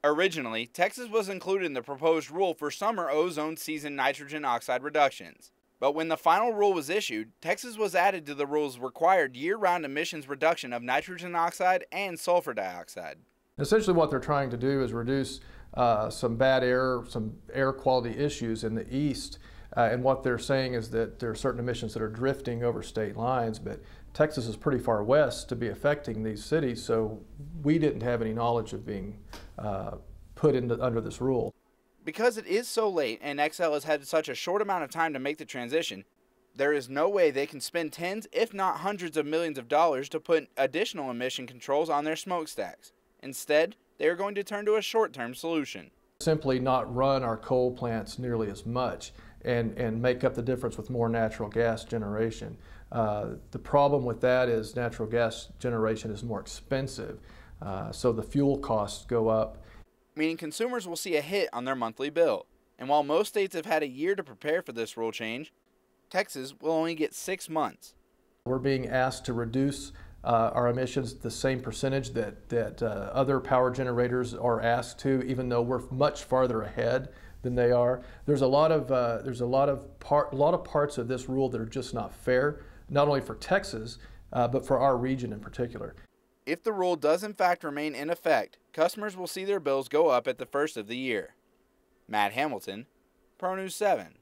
Originally, Texas was included in the proposed rule for summer ozone season nitrogen oxide reductions. But when the final rule was issued, Texas was added to the rule's required year-round emissions reduction of nitrogen oxide and sulfur dioxide. Essentially what they're trying to do is reduce some bad air, some air quality issues in the east. And what they're saying is that there are certain emissions that are drifting over state lines, but Texas is pretty far west to be affecting these cities, so we didn't have any knowledge of being put under this rule. Because it is so late and Xcel has had such a short amount of time to make the transition, there is no way they can spend tens, if not hundreds of millions of dollars to put additional emission controls on their smokestacks. Instead, they are going to turn to a short-term solution. Simply not run our coal plants nearly as much and make up the difference with more natural gas generation. The problem with that is natural gas generation is more expensive, so the fuel costs go up. Meaning consumers will see a hit on their monthly bill. And while most states have had a year to prepare for this rule change, Texas will only get 6 months. We're being asked to reduce our emissions the same percentage that other power generators are asked to, even though we're much farther ahead than they are. There's a lot of parts of this rule that are just not fair, not only for Texas, but for our region in particular. If the rule does in fact remain in effect, customers will see their bills go up at the first of the year. Matt Hamilton, Pronews 7.